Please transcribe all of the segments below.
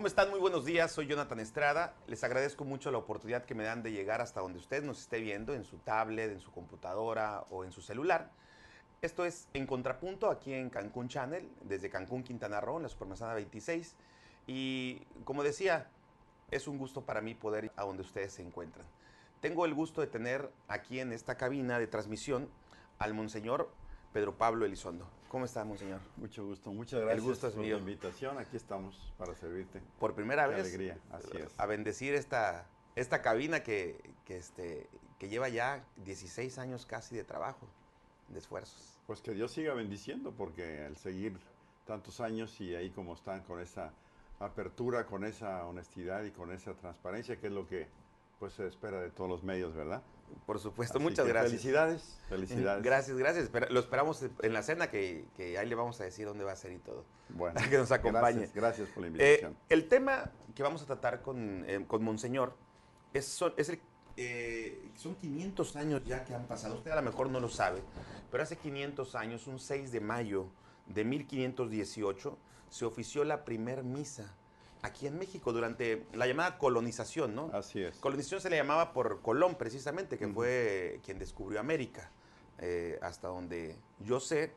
¿Cómo están? Muy buenos días, soy Jonathan Estrada. Les agradezco mucho la oportunidad que me dan de llegar hasta donde usted nos esté viendo, en su tablet, en su computadora o en su celular. Esto es En Contrapunto, aquí en Cancún Channel, desde Cancún, Quintana Roo, en la Supermanzana 26. Y como decía, es un gusto para mí poder ir a donde ustedes se encuentran. Tengo el gusto de tener aquí en esta cabina de transmisión al Monseñor Pedro Pablo Elizondo. ¿Cómo está, Monseñor? Mucho gusto, muchas gracias El gusto es por mío. la invitación. Aquí estamos para servirte. Por primera Qué vez alegría, así es. a bendecir esta cabina que lleva ya 16 años casi de trabajo, de esfuerzos. Pues que Dios siga bendiciendo, porque al seguir tantos años y ahí como están, con esa apertura, con esa honestidad y con esa transparencia, que es lo que pues se espera de todos los medios, ¿verdad? Por supuesto, Así muchas que gracias. Felicidades, felicidades. Gracias, gracias. Lo esperamos en la cena, que ahí le vamos a decir dónde va a ser y todo. Bueno, Que nos acompañe. Gracias por la invitación. El tema que vamos a tratar con Monseñor son 500 años ya que han pasado. Usted a lo mejor no lo sabe, pero hace 500 años, un 6 de mayo de 1518, se ofició la primer misa aquí en México durante la llamada colonización, ¿no? Así es. Colonización se le llamaba por Colón, precisamente, que fue quien descubrió América. Hasta donde yo sé,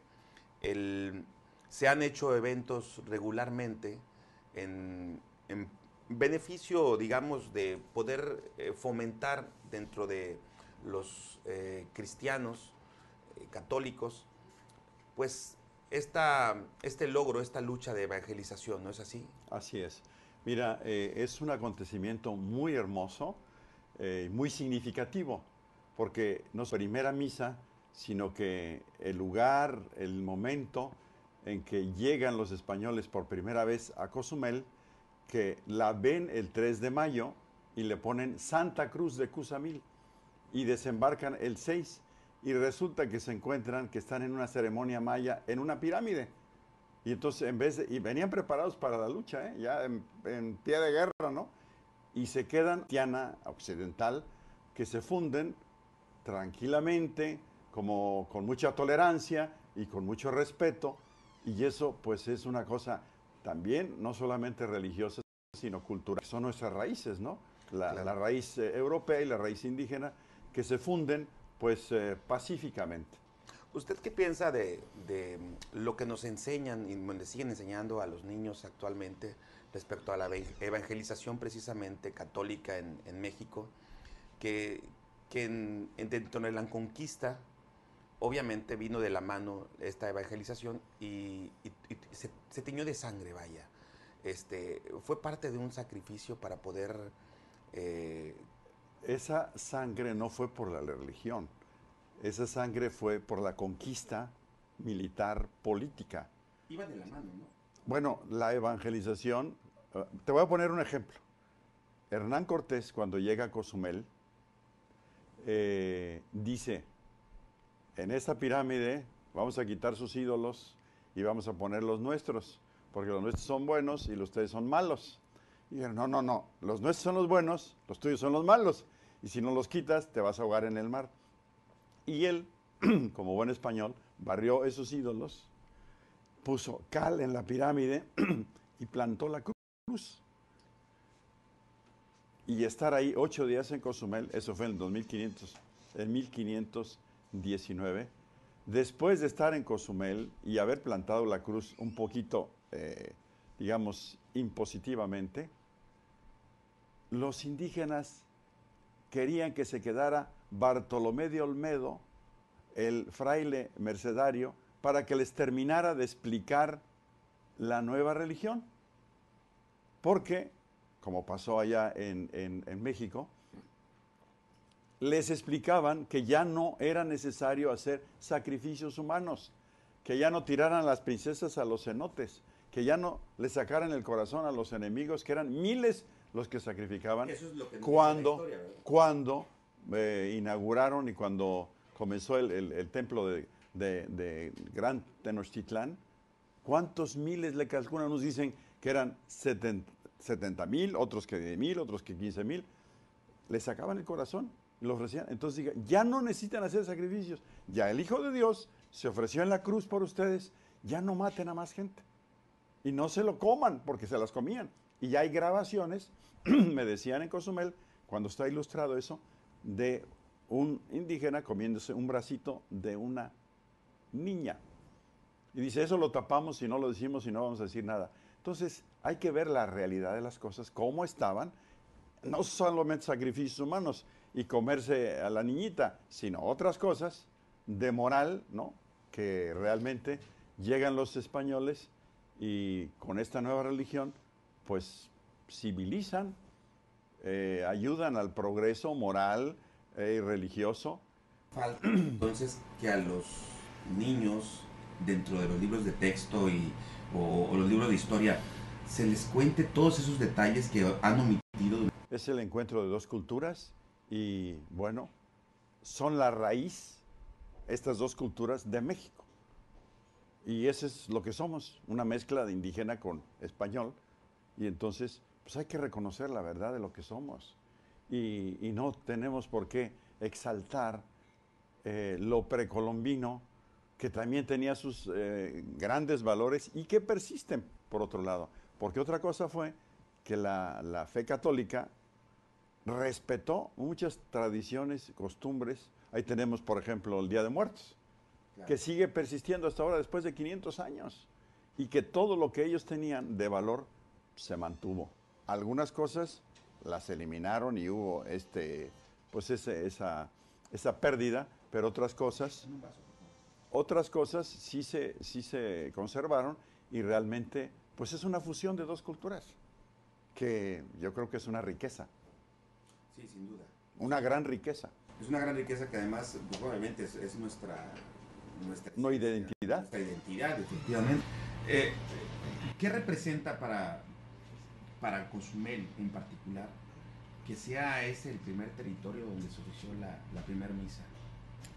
se han hecho eventos regularmente en beneficio, digamos, de poder fomentar dentro de los cristianos católicos, pues este logro, esta lucha de evangelización, ¿no es así? Así es. Mira, es un acontecimiento muy hermoso, muy significativo, porque no es primera misa, sino que el lugar, el momento en que llegan los españoles por primera vez a Cozumel, que la ven el 3 de mayo y le ponen Santa Cruz de Cuzamil y desembarcan el 6 y resulta que se encuentran que están en una ceremonia maya en una pirámide. Y entonces, y venían preparados para la lucha, ya en pie de guerra, ¿no? Y se quedan cristiana occidental, que se funden tranquilamente, como con mucha tolerancia y con mucho respeto. Y eso, pues, es una cosa también, no solamente religiosa, sino cultural. Son nuestras raíces, ¿no? Claro. La raíz europea y la raíz indígena, que se funden, pues, pacíficamente. ¿Usted qué piensa de lo que nos enseñan y le siguen enseñando a los niños actualmente respecto a la evangelización precisamente católica en México? Que dentro de la conquista, obviamente vino de la mano esta evangelización y se tiñó de sangre, vaya. Fue parte de un sacrificio para poder... Esa sangre no fue por la religión. Esa sangre fue por la conquista militar política. Iba de la mano, ¿no? Bueno, la evangelización, te voy a poner un ejemplo. Hernán Cortés, cuando llega a Cozumel, dice, en esta pirámide vamos a quitar sus ídolos y vamos a poner los nuestros, porque los nuestros son buenos y los ustedes son malos. Y dijeron, no, los nuestros son los buenos, los tuyos son los malos, y si no los quitas, te vas a ahogar en el mar. Y él, como buen español, barrió esos ídolos, puso cal en la pirámide y plantó la cruz. Y estar ahí 8 días en Cozumel, eso fue en 1519, después de estar en Cozumel y haber plantado la cruz un poquito, digamos, impositivamente, los indígenas querían que se quedara Bartolomé de Olmedo, el fraile mercedario, para que les terminara de explicar la nueva religión. Porque, como pasó allá en México, les explicaban que ya no era necesario hacer sacrificios humanos, que ya no tiraran las princesas a los cenotes, que ya no le sacaran el corazón a los enemigos, que eran miles los que sacrificaban. Eso es lo que cuando inauguraron y cuando comenzó el templo de Gran Tenochtitlán, ¿cuántos miles le calculan? Unos dicen que eran 70,000, otros que 10,000, otros que 15,000. Le sacaban el corazón, lo ofrecían. Entonces diga, ya no necesitan hacer sacrificios. Ya el Hijo de Dios se ofreció en la cruz por ustedes. Ya no maten a más gente. Y no se lo coman, porque se las comían. Y hay grabaciones, me decían en Cozumel, cuando está ilustrado eso, de un indígena comiéndose un bracito de una niña. Y dice, eso lo tapamos y no lo decimos y no vamos a decir nada. Entonces, hay que ver la realidad de las cosas, cómo estaban, no solamente sacrificios humanos y comerse a la niñita, sino otras cosas de moral, ¿no? Que realmente llegan los españoles y con esta nueva religión, pues civilizan, ayudan al progreso moral y religioso. Falta entonces que a los niños, dentro de los libros de texto o los libros de historia, se les cuente todos esos detalles que han omitido. Es el encuentro de dos culturas y, bueno, son la raíz, estas dos culturas, de México. Y eso es lo que somos, una mezcla de indígena con español. Y entonces, pues hay que reconocer la verdad de lo que somos. Y no tenemos por qué exaltar lo precolombino, que también tenía sus grandes valores y que persisten, por otro lado. Porque otra cosa fue que la fe católica respetó muchas tradiciones, costumbres. Ahí tenemos, por ejemplo, el Día de Muertos, claro, que sigue persistiendo hasta ahora después de 500 años y que todo lo que ellos tenían de valor se mantuvo. Algunas cosas las eliminaron y hubo pues esa pérdida, pero otras cosas sí se conservaron y realmente pues es una fusión de dos culturas que yo creo que es una riqueza. Sí, sin duda. Una gran riqueza. Es una gran riqueza que además, pues, obviamente, es nuestra no identidad. Nuestra identidad, efectivamente. ¿Qué representa para Cozumel en particular que sea ese el primer territorio donde se ofició la primera misa?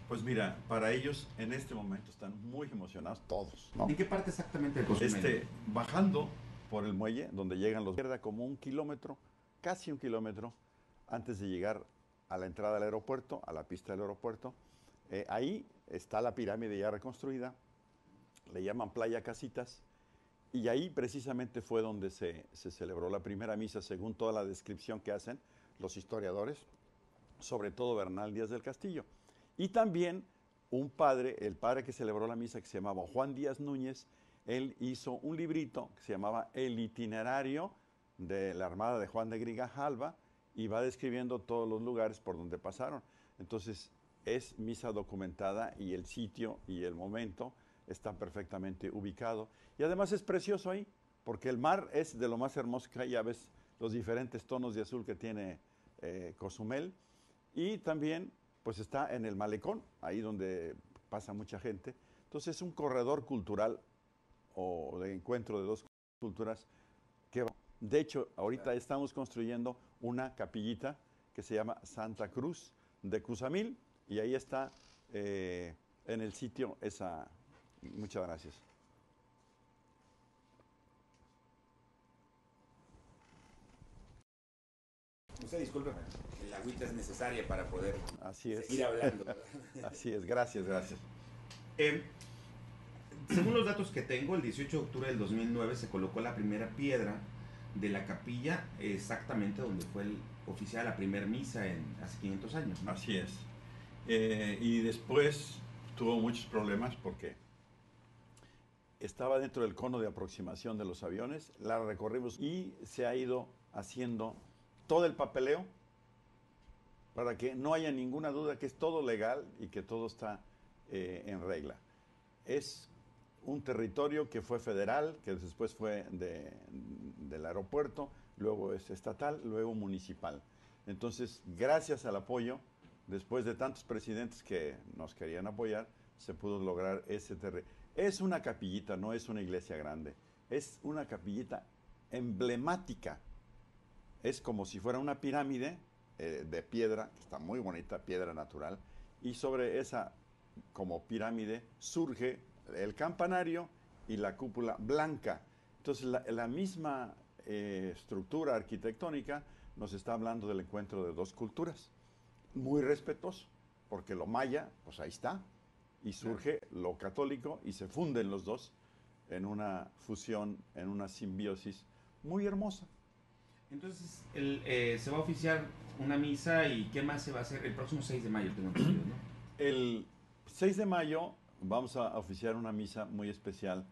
Pues mira, para ellos en este momento están muy emocionados todos, ¿no? ¿En qué parte exactamente de Cozumel? Bajando por el muelle, donde llegan los... Pierda como 1 kilómetro, casi 1 kilómetro, antes de llegar a la entrada del aeropuerto, a la pista del aeropuerto. Ahí está la pirámide ya reconstruida, le llaman Playa Casitas, y ahí precisamente fue donde se celebró la primera misa, según toda la descripción que hacen los historiadores, sobre todo Bernal Díaz del Castillo. Y también el padre que celebró la misa, que se llamaba Juan Díaz Núñez, él hizo un librito que se llamaba El Itinerario de la Armada de Juan de Grijalva y va describiendo todos los lugares por donde pasaron. Entonces, es misa documentada y el sitio y el momento está perfectamente ubicado. Y además es precioso ahí, porque el mar es de lo más hermoso que hay. Ya ves los diferentes tonos de azul que tiene Cozumel. Y también, pues está en el malecón, ahí donde pasa mucha gente. Entonces es un corredor cultural o de encuentro de dos culturas que, de hecho, ahorita estamos construyendo una capillita que se llama Santa Cruz de Cuzamil y ahí está en el sitio esa. Muchas gracias. Usted disculpe, la agüita es necesaria para poder seguir hablando. Así es, gracias. Según los datos que tengo, el 18 de octubre del 2009 se colocó la primera piedra de la capilla exactamente donde fue oficiada la primera misa hace 500 años, ¿no? Así es. Y después tuvo muchos problemas porque estaba dentro del cono de aproximación de los aviones, la recorrimos y se ha ido haciendo todo el papeleo para que no haya ninguna duda que es todo legal y que todo está en regla. Es un territorio que fue federal, que después fue del aeropuerto, luego es estatal, luego municipal. Entonces, gracias al apoyo, después de tantos presidentes que nos querían apoyar, se pudo lograr ese terreno. Es una capillita, no es una iglesia grande, es una capillita emblemática. Es como si fuera una pirámide de piedra, que está muy bonita, piedra natural, y sobre esa como pirámide surge el campanario y la cúpula blanca. Entonces la misma estructura arquitectónica nos está hablando del encuentro de dos culturas. Muy respetuoso, porque lo maya, pues ahí está, y surge lo católico y se funden los dos en una fusión, en una simbiosis muy hermosa. Entonces, se va a oficiar una misa y ¿qué más se va a hacer? El próximo 6 de mayo, tengo entendido, ¿no? El 6 de mayo vamos a oficiar una misa muy especial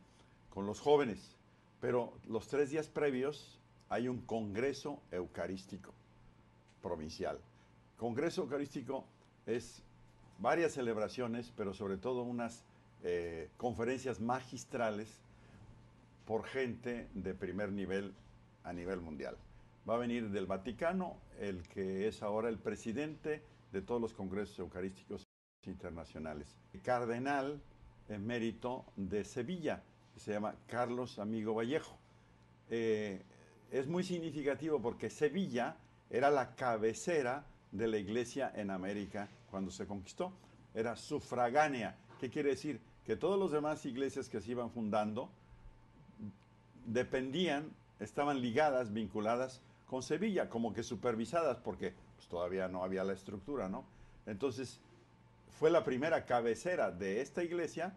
con los jóvenes, pero los 3 días previos hay un congreso eucarístico provincial. Congreso eucarístico es varias celebraciones, pero sobre todo unas conferencias magistrales por gente de primer nivel a nivel mundial. Va a venir del Vaticano el que es ahora el presidente de todos los congresos eucarísticos internacionales. El cardenal emérito de Sevilla, que se llama Carlos Amigo Vallejo. Es muy significativo porque Sevilla era la cabecera de la iglesia en América cuando se conquistó. Era sufragánea. ¿Qué quiere decir? Que todas las demás iglesias que se iban fundando dependían, estaban ligadas, vinculadas con Sevilla, como que supervisadas, porque pues, todavía no había la estructura, ¿no? Entonces, fue la primera cabecera de esta iglesia,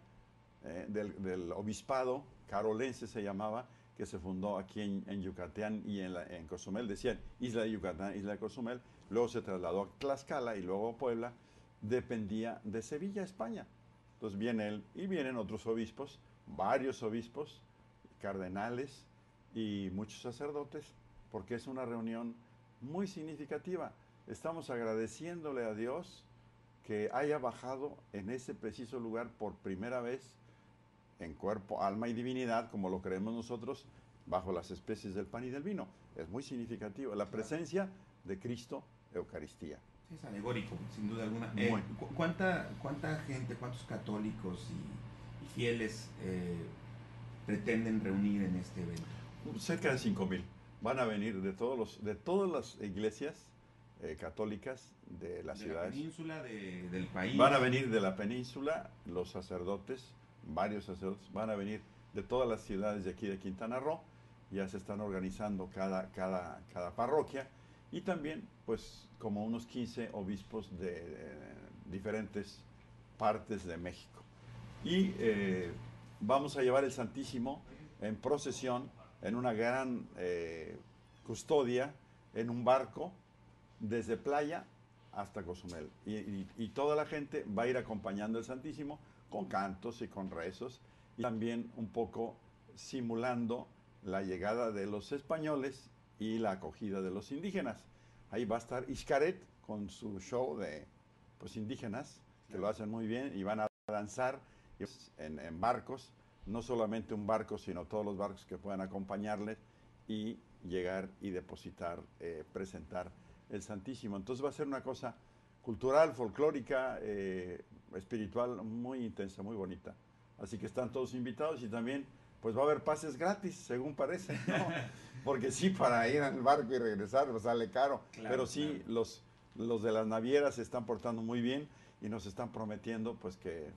del obispado carolense se llamaba, que se fundó aquí en Yucatán y en Cozumel, decían Isla de Yucatán, Isla de Cozumel, luego se trasladó a Tlaxcala y luego a Puebla, dependía de Sevilla, España. Entonces viene él y vienen otros obispos, varios obispos, cardenales y muchos sacerdotes, porque es una reunión muy significativa. Estamos agradeciéndole a Dios que haya bajado en ese preciso lugar por primera vez en cuerpo, alma y divinidad, como lo creemos nosotros, bajo las especies del pan y del vino. Es muy significativo la presencia de Cristo Eucaristía. Es alegórico, sin duda alguna. ¿Cuánta gente, cuántos católicos y fieles pretenden reunir en este evento? Cerca de 5,000. Van a venir de todas las iglesias católicas de las ciudades. De la península, del país. Van a venir de la península los sacerdotes, varios sacerdotes, van a venir de todas las ciudades de aquí de Quintana Roo. Ya se están organizando cada parroquia y también pues como unos 15 obispos de diferentes partes de México. Y vamos a llevar el Santísimo en procesión, en una gran custodia, en un barco, desde Playa hasta Cozumel. Y toda la gente va a ir acompañando el Santísimo con cantos y con rezos, y también un poco simulando la llegada de los españoles y la acogida de los indígenas. Ahí va a estar Xcaret con su show de pues, indígenas, que lo hacen muy bien, y van a danzar en barcos, no solamente un barco, sino todos los barcos que puedan acompañarles y llegar y depositar, presentar el Santísimo. Entonces va a ser una cosa cultural, folclórica, espiritual, muy intensa, muy bonita. Así que están todos invitados y también pues va a haber pases gratis, según parece, ¿no? Porque sí, para ir al barco y regresar pues sale caro, claro, pero sí, claro. Los de las navieras se están portando muy bien y nos están prometiendo pues que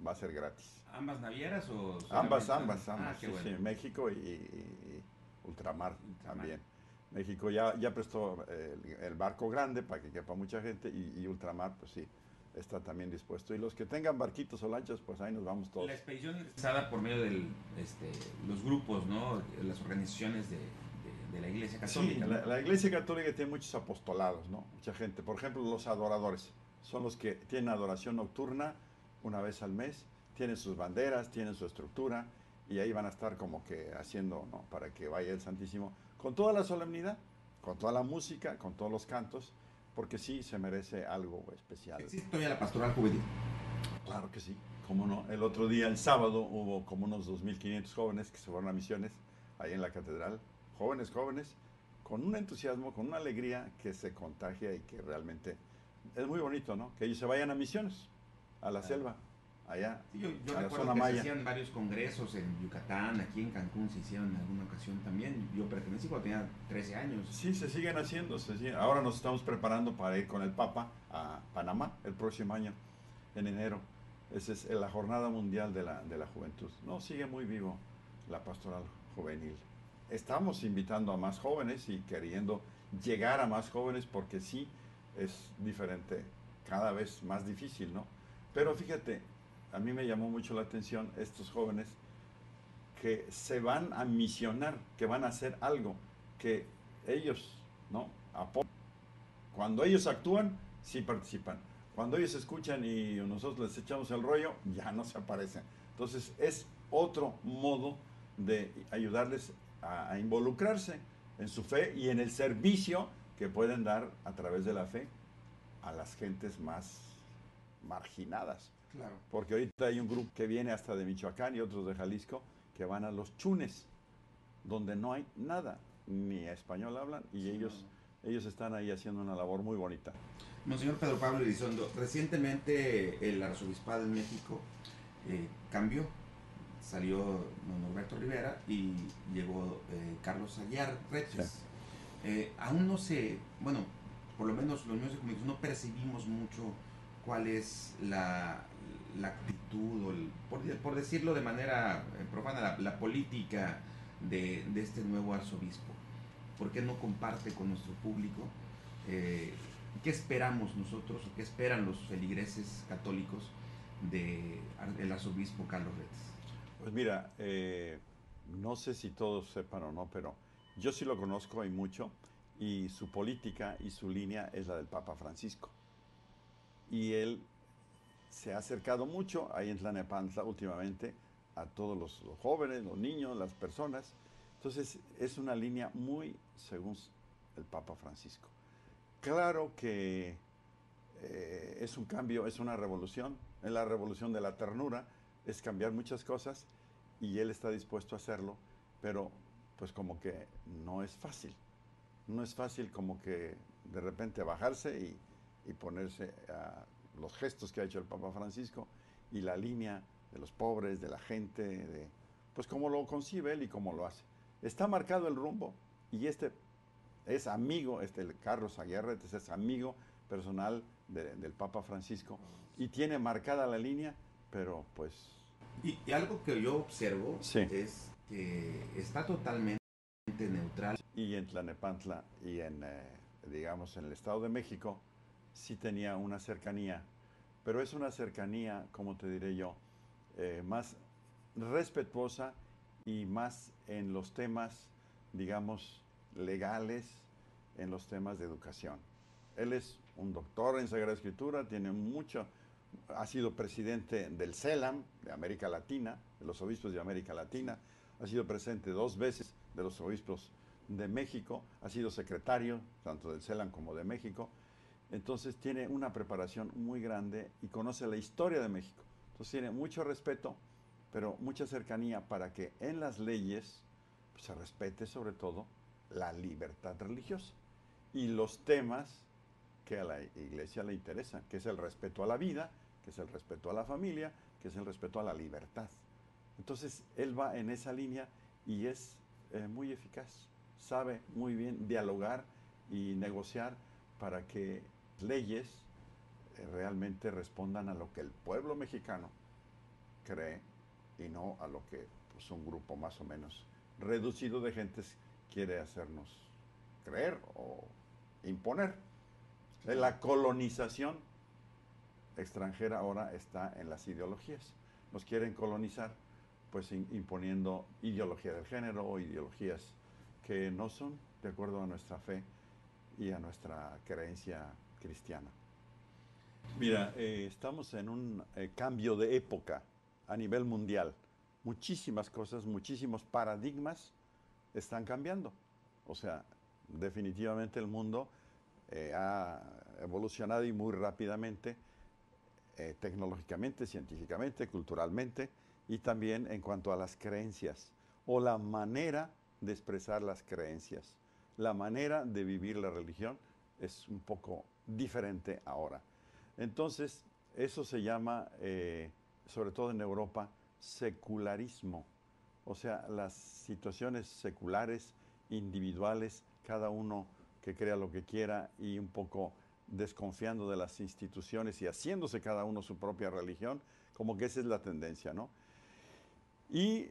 va a ser gratis. ¿Ambas navieras o...? Ambas, sí, bueno. Sí, México y Ultramar también. México ya prestó el barco grande para que quepa mucha gente y Ultramar, pues sí, está también dispuesto. Y los que tengan barquitos o lanchas, pues ahí nos vamos todos. La expedición es realizada por medio de los grupos, ¿no? Las organizaciones de la Iglesia Católica. Sí, la Iglesia Católica tiene muchos apostolados, ¿no? Mucha gente. Por ejemplo, los adoradores son los que tienen adoración nocturna una vez al mes, tienen sus banderas, tienen su estructura y ahí van a estar como que haciendo, ¿no? Para que vaya el Santísimo con toda la solemnidad, con toda la música, con todos los cantos, porque sí se merece algo especial. ¿Existe todavía la pastoral juvenil? Claro que sí, cómo no. El otro día, el sábado, hubo como unos 2,500 jóvenes que se fueron a misiones ahí en la catedral. Jóvenes, con un entusiasmo, con una alegría que se contagia y que realmente es muy bonito, ¿no? Que ellos se vayan a misiones, a la selva, allá, sí, yo a la recuerdo zona que maya. Se hacían varios congresos en Yucatán, aquí en Cancún se hicieron en alguna ocasión también. Yo pertenecí cuando tenía 13 años. Sí, se siguen haciendo. Ahora nos estamos preparando para ir con el Papa a Panamá el próximo año, en enero. Esa es la Jornada Mundial de la Juventud. No, sigue muy vivo la pastoral juvenil. Estamos invitando a más jóvenes y queriendo llegar a más jóvenes porque sí es diferente, cada vez más difícil, ¿no? Pero fíjate, a mí me llamó mucho la atención estos jóvenes que se van a misionar, que van a hacer algo, que ellos, ¿no? Cuando ellos actúan, sí participan. Cuando ellos escuchan y nosotros les echamos el rollo, ya no se aparecen. Entonces es otro modo de ayudarles a involucrarse en su fe y en el servicio que pueden dar a través de la fe a las gentes más marginadas. Claro. Porque ahorita hay un grupo que viene hasta de Michoacán y otros de Jalisco que van a los chunes, donde no hay nada, ni español hablan, y Sí, ellos están ahí haciendo una labor muy bonita. Monseñor Pedro Pablo Elizondo, recientemente el arzobispado de México cambió. Salió don Norberto Rivera y llegó Carlos Aguiar Retes. Sí. Aún no sé, bueno, por lo menos los medios de comunicación no percibimos mucho cuál es la actitud, o por decirlo de manera profana, la política de este nuevo arzobispo. ¿Por qué no comparte con nuestro público? Eh, ¿Qué esperamos nosotros o qué esperan los feligreses católicos del arzobispo Carlos Retes? Pues mira, no sé si todos sepan o no, pero yo sí lo conozco y mucho, y su política y su línea es la del Papa Francisco. Y él se ha acercado mucho ahí en Tlalnepantla últimamente a todos los jóvenes, los niños, las personas. Entonces es una línea muy según el Papa Francisco. Claro que es un cambio, es una revolución, es la revolución de la ternura, es cambiar muchas cosas y él está dispuesto a hacerlo, pero pues como que no es fácil. No es fácil como que de repente bajarse y ponerse a los gestos que ha hecho el Papa Francisco y la línea de los pobres, de la gente, de pues cómo lo concibe él y cómo lo hace. Está marcado el rumbo y este es amigo, el Carlos Aguirre es amigo personal del Papa Francisco y tiene marcada la línea, pero pues... Y algo que yo observo Sí. es que está totalmente neutral. Y en Tlalnepantla y digamos, en el Estado de México, sí tenía una cercanía, pero es una cercanía, como te diré yo, más respetuosa y más en los temas, digamos, legales, en los temas de educación. Él es un doctor en Sagrada Escritura, tiene mucho, ha sido presidente del CELAM, de América Latina, de los obispos de América Latina, ha sido presente 2 veces de los obispos de México, ha sido secretario tanto del CELAM como de México, entonces tiene una preparación muy grande y conoce la historia de México. Entonces tiene mucho respeto, pero mucha cercanía para que en las leyes pues, se respete sobre todo la libertad religiosa y los temas que a la iglesia le interesan, que es el respeto a la vida, que es el respeto a la familia, que es el respeto a la libertad. Entonces él va en esa línea y es muy eficaz, sabe muy bien dialogar y negociar para que leyes realmente respondan a lo que el pueblo mexicano cree y no a lo que pues, un grupo más o menos reducido de gentes quiere hacernos creer o imponer. La colonización extranjera ahora está en las ideologías. Nos quieren colonizar pues imponiendo ideología del género o ideologías que no son de acuerdo a nuestra fe y a nuestra creencia cristiana. Mira, estamos en un cambio de época a nivel mundial. Muchísimas cosas, muchísimos paradigmas están cambiando. O sea, definitivamente el mundo ha evolucionado y muy rápidamente, tecnológicamente, científicamente, culturalmente y también en cuanto a las creencias o la manera de expresar las creencias. La manera de vivir la religión es un poco diferente ahora. Entonces, eso se llama, sobre todo en Europa, secularismo. O sea, las situaciones seculares, individuales, cada uno que crea lo que quiera y un poco desconfiando de las instituciones y haciéndose cada uno su propia religión, como que esa es la tendencia, ¿no? Y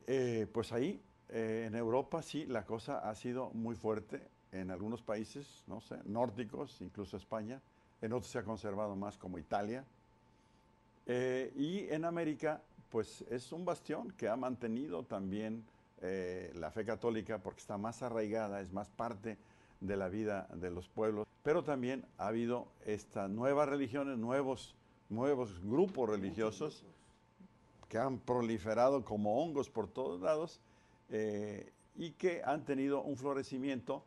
pues ahí, en Europa, sí, la cosa ha sido muy fuerte en algunos países, no sé, nórdicos, incluso España, en otros se ha conservado más como Italia, y en América, pues es un bastión que ha mantenido también la fe católica porque está más arraigada, es más parte de la vida de los pueblos, pero también ha habido estas nuevas religiones, nuevos grupos religiosos que han proliferado como hongos por todos lados y que han tenido un florecimiento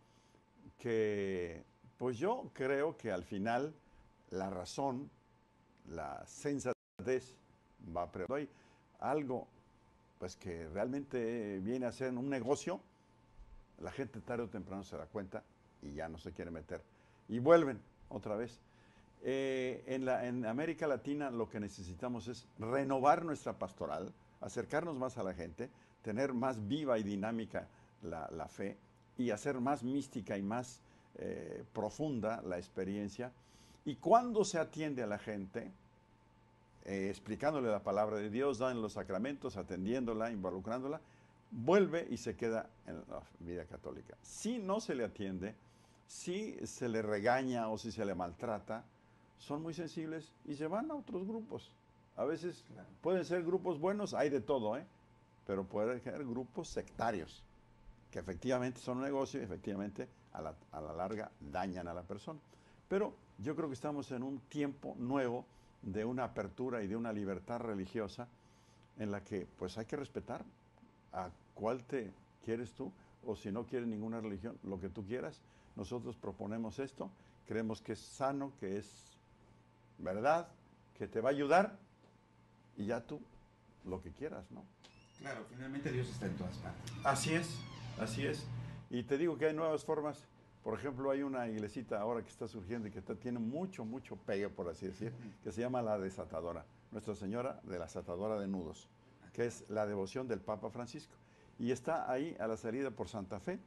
que, pues yo creo que al final la razón, la sensatez va a prevalecer. Hay algo pues que realmente viene a ser un negocio, la gente tarde o temprano se da cuenta y ya no se quiere meter. Y vuelven otra vez. En América Latina lo que necesitamos es renovar nuestra pastoral, acercarnos más a la gente, tener más viva y dinámica la fe y hacer más mística y más profunda la experiencia. Y cuando se atiende a la gente, explicándole la palabra de Dios, dando los sacramentos, atendiéndola, involucrándola, vuelve y se queda en la vida católica. Si no se le atiende, si se le regaña o si se le maltrata, son muy sensibles y se van a otros grupos. A veces pueden ser grupos buenos, hay de todo, pero pueden ser grupos sectarios, que efectivamente son un negocio y efectivamente a la larga dañan a la persona. Pero yo creo que estamos en un tiempo nuevo de una apertura y de una libertad religiosa en la que pues hay que respetar a cuál te quieres tú, o si no quieres ninguna religión, lo que tú quieras. Nosotros proponemos esto, creemos que es sano, que es verdad, que te va a ayudar y ya tú lo que quieras, ¿no? Claro, finalmente Dios está en todas partes. Así es, así es. Y te digo que hay nuevas formas. Por ejemplo, hay una iglesita ahora que está surgiendo y que tiene mucho pegue, por así decir, que se llama La Desatadora, Nuestra Señora de la Desatadora de Nudos, que es la devoción del Papa Francisco. Y está ahí a la salida por Santa Fe,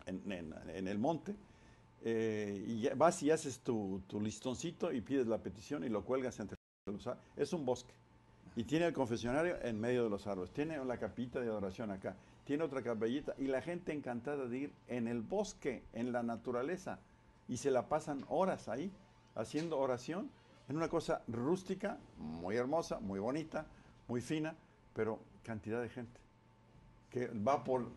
en el monte, y vas y haces tu listoncito y pides la petición y lo cuelgas entre los árboles. Es un bosque. Y tiene el confesionario en medio de los árboles. Tiene la capita de adoración acá. Tiene otra capellita. Y la gente encantada de ir en el bosque, en la naturaleza. Y se la pasan horas ahí, haciendo oración. En una cosa rústica, muy hermosa, muy bonita, muy fina, pero cantidad de gente. Que va por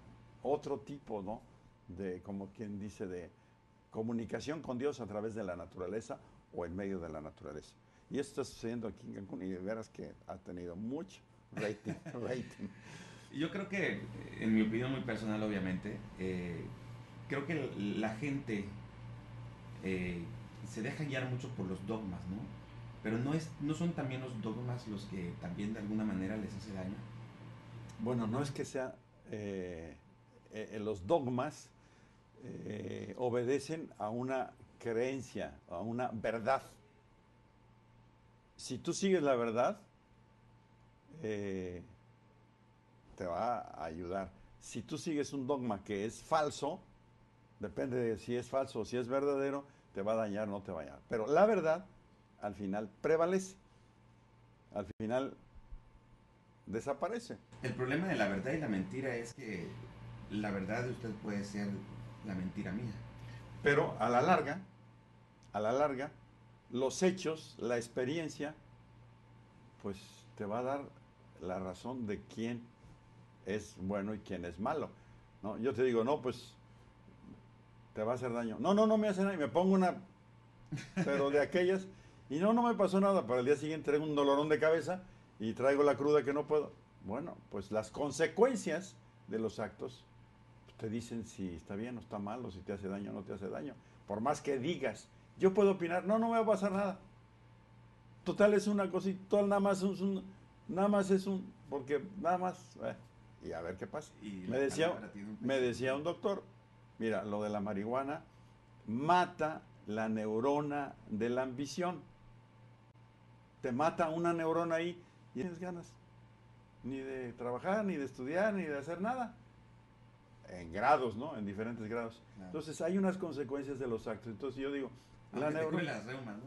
otro tipo, ¿no? De, como quien dice, de comunicación con Dios a través de la naturaleza o en medio de la naturaleza. Y esto está sucediendo aquí en Cancún y verás que ha tenido mucho rating. Yo creo que, en mi opinión muy personal, obviamente, creo que la gente se deja guiar mucho por los dogmas, ¿no? Pero no son también los dogmas los que también de alguna manera les hace daño. Bueno, no es que sea los dogmas obedecen a una creencia, a una verdad. Si tú sigues la verdad, te va a ayudar. Si tú sigues un dogma que es falso, depende de si es falso o si es verdadero, te va a dañar o no te va a dañar. Pero la verdad, al final, prevalece. Al final, desaparece. El problema de la verdad y la mentira es que la verdad de usted puede ser la mentira mía. Pero a la larga, los hechos, la experiencia, pues te va a dar la razón de quién es bueno y quién es malo, ¿no? Yo te digo, no, pues te va a hacer daño. No me hace nada y me pongo una, pero de aquellas, y no me pasó nada, para el día siguiente traigo un dolorón de cabeza y traigo la cruda que no puedo. Bueno, pues las consecuencias de los actos te dicen si está bien o está mal, o si te hace daño o no te hace daño. Por más que digas, yo puedo opinar, no me va a pasar nada. Total es una cosita, nada más es un, porque nada más, y a ver qué pasa. Me decía un doctor, mira, lo de la marihuana mata la neurona de la ambición. Te mata una neurona ahí y tienes ganas ni de trabajar, ni de estudiar, ni de hacer nada. En grados, ¿no? En diferentes grados. Claro. Entonces hay unas consecuencias de los actos. Entonces yo digo, la neurona las reumas, ¿no?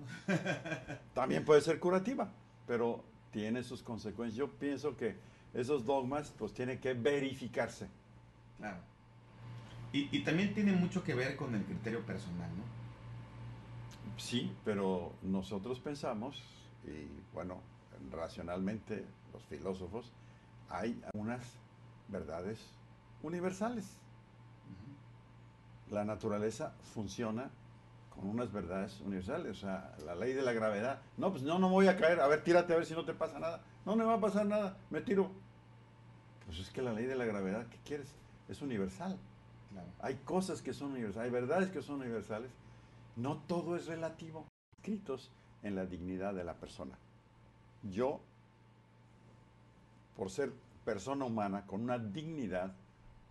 También puede ser curativa, pero tiene sus consecuencias. Yo pienso que esos dogmas pues tienen que verificarse. Claro. Y también tiene mucho que ver con el criterio personal, ¿no? Sí, pero nosotros pensamos, y bueno, racionalmente los filósofos, hay unas verdades universales. la naturaleza funciona con unas verdades universales. O sea, la ley de la gravedad. No, pues no me voy a caer. A ver, tírate a ver si no te pasa nada. No me va a pasar nada. Me tiro. Pues es que la ley de la gravedad, ¿qué quieres? Es universal. Claro. Hay cosas que son universales, hay verdades que son universales. No todo es relativo. Escritos en la dignidad de la persona. Yo, por ser persona humana, con una dignidad,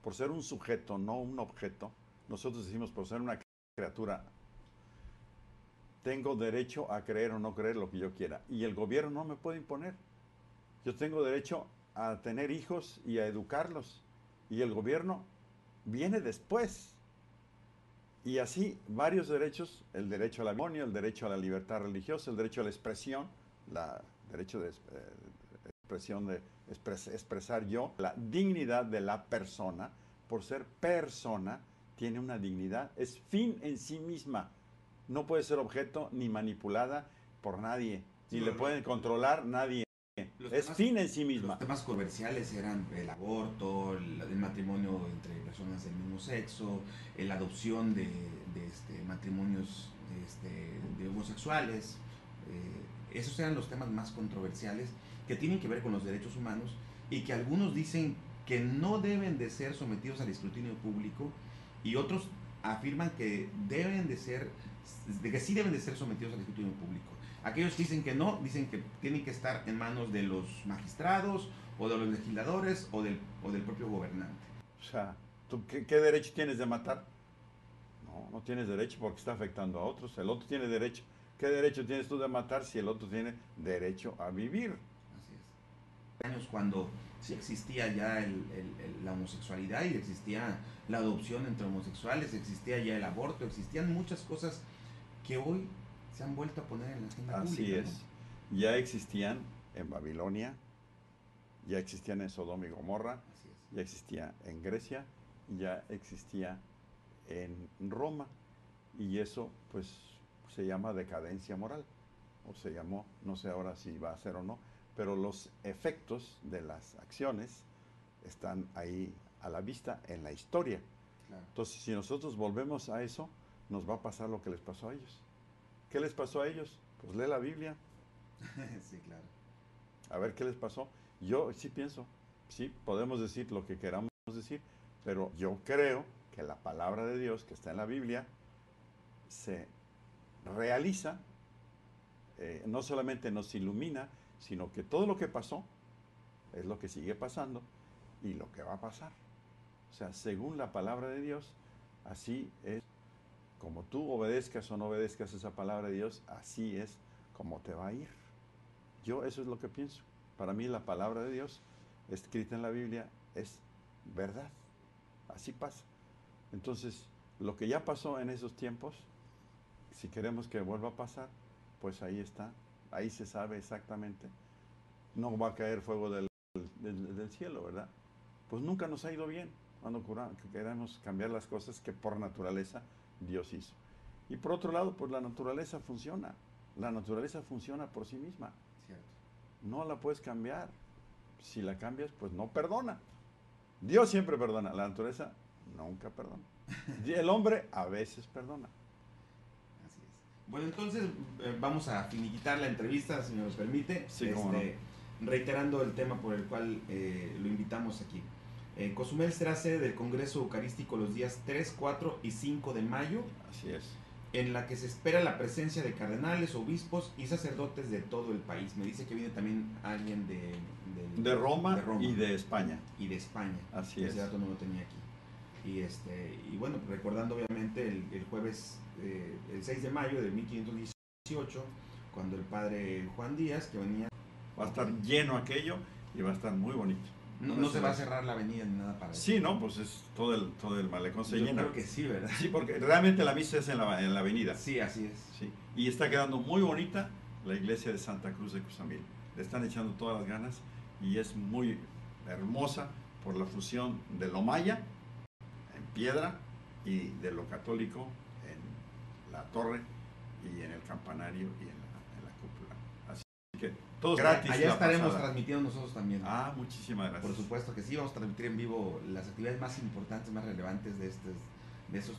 por ser un sujeto, no un objeto, nosotros decimos por ser una criatura, tengo derecho a creer o no creer lo que yo quiera. Y el gobierno no me puede imponer. Yo tengo derecho a tener hijos y a educarlos. Y el gobierno viene después. Y así varios derechos, el derecho al matrimonio, el derecho a la libertad religiosa, el derecho a la expresión, el derecho de expresión de expresar yo, la dignidad de la persona, por ser persona, tiene una dignidad, es fin en sí misma. No puede ser objeto ni manipulada por nadie, ni le pueden controlar nadie. Es fin en sí misma. Los temas controversiales eran el aborto, el matrimonio entre personas del mismo sexo, la adopción de matrimonios de homosexuales. Esos eran los temas más controversiales que tienen que ver con los derechos humanos y que algunos dicen que no deben de ser sometidos al escrutinio público y otros afirman que que sí deben de ser sometidos al escrutinio público. Aquellos que dicen que no, dicen que tienen que estar en manos de los magistrados o de los legisladores o del propio gobernante. O sea, ¿tú qué derecho tienes de matar? No tienes derecho porque está afectando a otros. El otro tiene derecho. ¿Qué derecho tienes tú de matar si el otro tiene derecho a vivir? Así es. Años cuando sí existía ya la homosexualidad y existía la adopción entre homosexuales, existía ya el aborto, existían muchas cosas que hoy se han vuelto a poner en la agenda pública. Así es. ¿No? Ya existían en Babilonia, ya existían en Sodoma y Gomorra, ya existía en Grecia, ya existía en Roma. Y eso, pues, se llama decadencia moral. O se llamó, no sé ahora si va a ser o no, pero los efectos de las acciones están ahí a la vista en la historia. Claro. Entonces, si nosotros volvemos a eso, nos va a pasar lo que les pasó a ellos. ¿Qué les pasó a ellos? Pues lee la Biblia. Sí, claro. A ver qué les pasó. Yo sí pienso, sí, podemos decir lo que queramos decir, pero yo creo que la palabra de Dios que está en la Biblia se realiza, no solamente nos ilumina, sino que todo lo que pasó es lo que sigue pasando y lo que va a pasar. O sea, según la palabra de Dios, así es. Como tú obedezcas o no obedezcas esa palabra de Dios, así es como te va a ir. Yo eso es lo que pienso. Para mí la palabra de Dios, escrita en la Biblia, es verdad. Así pasa. Entonces, lo que ya pasó en esos tiempos, si queremos que vuelva a pasar, pues ahí está. Ahí se sabe exactamente. No va a caer fuego del cielo, ¿verdad? Pues nunca nos ha ido bien cuando queremos cambiar las cosas que por naturaleza Dios hizo. Y por otro lado, pues la naturaleza funciona. La naturaleza funciona por sí misma. Cierto. No la puedes cambiar. Si la cambias, pues no perdona. Dios siempre perdona. La naturaleza nunca perdona. El hombre a veces perdona. Así es. Bueno, entonces vamos a finiquitar la entrevista, si me lo permite. Sí, cómo no. Reiterando el tema por el cual lo invitamos aquí. Cozumel será sede del Congreso Eucarístico los días 3, 4 y 5 de mayo. Así es. En la que se espera la presencia de cardenales, obispos y sacerdotes de todo el país. Me dice que viene también alguien de Roma y de España. Y de España. Así es. Ese dato no lo tenía aquí. Y bueno, recordando obviamente el jueves, el 6 de mayo de 1518, cuando el padre Juan Díaz, que venía... Va a estar lleno aquello y va a estar muy bonito. No se va a cerrar la avenida ni nada para eso. Sí, no, pues es todo el malecón se llena. Yo creo que sí, ¿verdad? Sí, porque realmente la misa es en la avenida. Sí, así es. Sí. Y está quedando muy bonita la iglesia de Santa Cruz de Cozumel. Le están echando todas las ganas y es muy hermosa por la fusión de lo maya en piedra y de lo católico en la torre y en el campanario y en la cúpula. Así que todo es gratis. Allá estaremos transmitiendo nosotros también. Muchísimas gracias. Por supuesto que sí, vamos a transmitir en vivo las actividades más importantes, más relevantes de de esos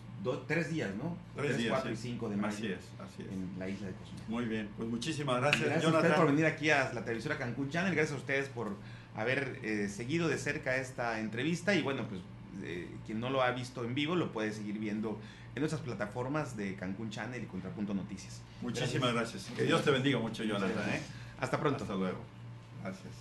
3 días, ¿no? 3 días, 4 sí. y 5 de mayo. Así es. En la isla de Cozumel. Muy bien, pues muchísimas gracias, Gracias a Jonathan. ustedes por venir aquí a la televisora Cancún Channel. Gracias a ustedes por haber seguido de cerca esta entrevista. Y bueno, pues quien no lo ha visto en vivo lo puede seguir viendo en nuestras plataformas de Cancún Channel y Contrapunto Noticias. Muchísimas gracias. Que Dios te bendiga mucho, Jonathan. Hasta pronto. Hasta luego. Gracias.